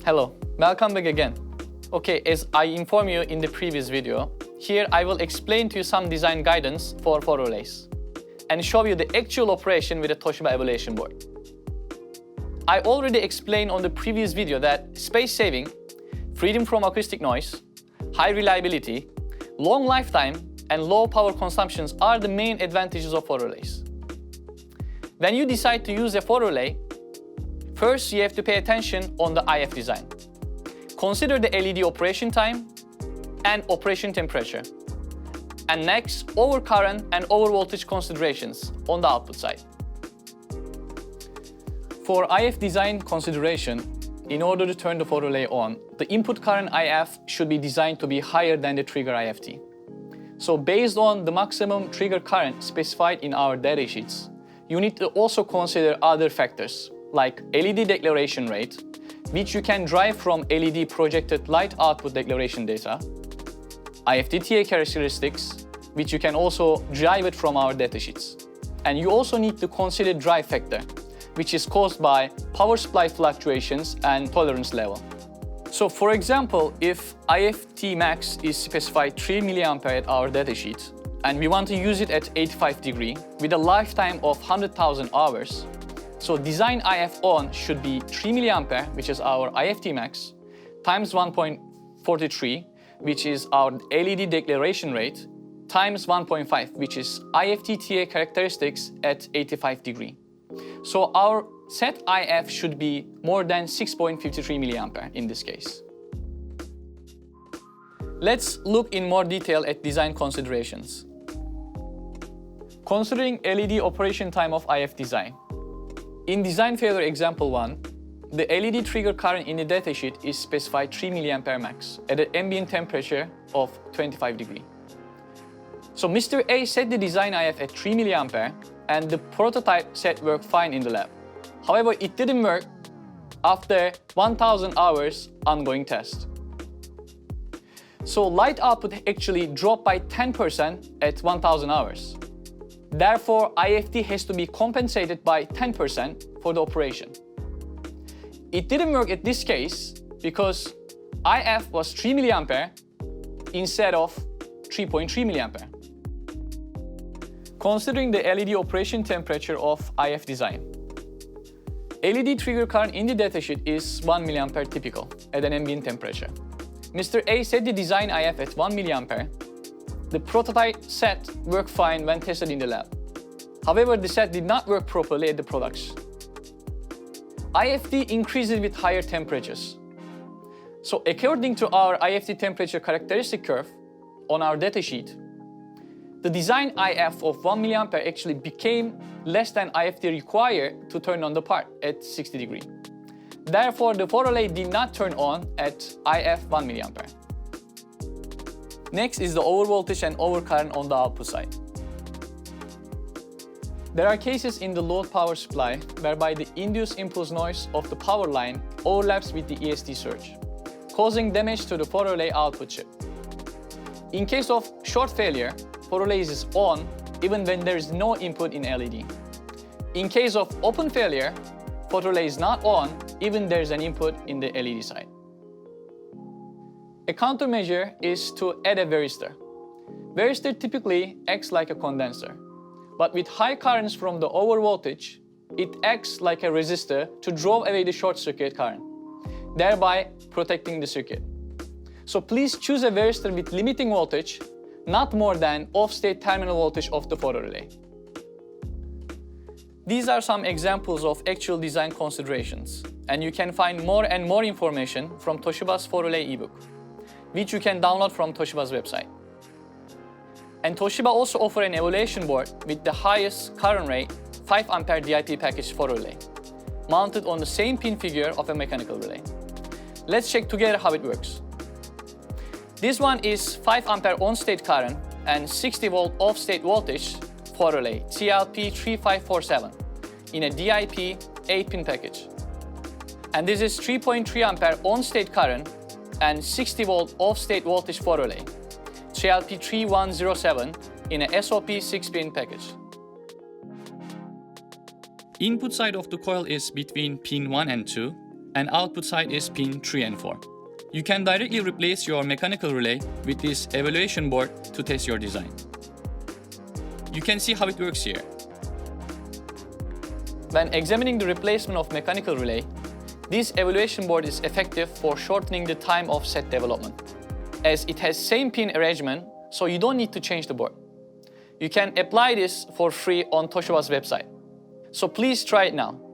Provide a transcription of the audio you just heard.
Hello, welcome back again. Okay, as I informed you in the previous video, here I will explain to you some design guidance for photorelays and show you the actual operation with a Toshiba evaluation board. I already explained on the previous video that space saving, freedom from acoustic noise, high reliability, long lifetime, and low power consumptions are the main advantages of photorelays. When you decide to use a photorelay, first you have to pay attention on the IF design. Consider the LED operation time and operation temperature. And next, overcurrent and overvoltage considerations on the output side. For IF design consideration, in order to turn the photorelay on, the input current IF should be designed to be higher than the trigger IFT. So based on the maximum trigger current specified in our data sheets, you need to also consider other factors like LED declaration rate, which you can drive from LED projected light output declaration data, IFTTA characteristics, which you can also drive it from our datasheets. And you also need to consider drive factor, which is caused by power supply fluctuations and tolerance level. So for example, if IFT max is specified 3 mA at our datasheet, and we want to use it at 85 degree with a lifetime of 100,000 hours, so design IF on should be 3 mA, which is our IFT max, times 1.43, which is our LED declaration rate, times 1.5, which is IFTTA characteristics at 85 degree. So our set IF should be more than 6.53 mA in this case. Let's look in more detail at design considerations. Considering LED operation time of IF design. In design failure example 1, the LED trigger current in the datasheet is specified 3 mA max at an ambient temperature of 25 degree. So Mr. A set the design IF at 3 mA and the prototype set worked fine in the lab. However, it didn't work after 1,000 hours ongoing test. So light output actually dropped by 10% at 1,000 hours. Therefore, IFT has to be compensated by 10% for the operation. It didn't work at this case because IF was 3 mA instead of 3.3 mA. Considering the LED operation temperature of IF design. LED trigger current in the datasheet is 1 mA typical at an ambient temperature. Mr. A set the design IF at 1 mA. The prototype set worked fine when tested in the lab. However, the set did not work properly at the production. IFT increases with higher temperatures. So according to our IFT temperature characteristic curve on our datasheet, the design IF of 1 mA actually became less than IFT required to turn on the part at 60 degree. Therefore, the photorelay did not turn on at IF 1 mA. Next is the overvoltage and overcurrent on the output side. There are cases in the load power supply whereby the induced impulse noise of the power line overlaps with the ESD surge, causing damage to the photorelay output chip. In case of short failure, photorelay is on even when there is no input in LED. In case of open failure, photorelay is not on even there is an input in the LED side. A countermeasure is to add a varistor. Varistor typically acts like a condenser, but with high currents from the overvoltage, it acts like a resistor to draw away the short circuit current, thereby protecting the circuit. So please choose a varistor with limiting voltage, not more than off-state terminal voltage of the photorelay. These are some examples of actual design considerations, and you can find more and more information from Toshiba's photorelay ebook, which you can download from Toshiba's website. And Toshiba also offers an evaluation board with the highest current rate 5 ampere DIP package photorelay, mounted on the same pin figure of a mechanical relay. Let's check together how it works. This one is 5 ampere on-state current and 60 volt off-state voltage photorelay TLP3547 in a DIP 8-pin package. And this is 3.3 ampere on-state current and 60 volt off-state voltage photorelay TLP3107 in a SOP 6-pin package. Input side of the coil is between pin 1 and 2, and output side is pin 3 and 4. You can directly replace your mechanical relay with this evaluation board to test your design. You can see how it works here. When examining the replacement of mechanical relay, this evaluation board is effective for shortening the time of set development, as it has same pin arrangement, so you don't need to change the board. You can apply this for free on Toshiba's website. So please try it now.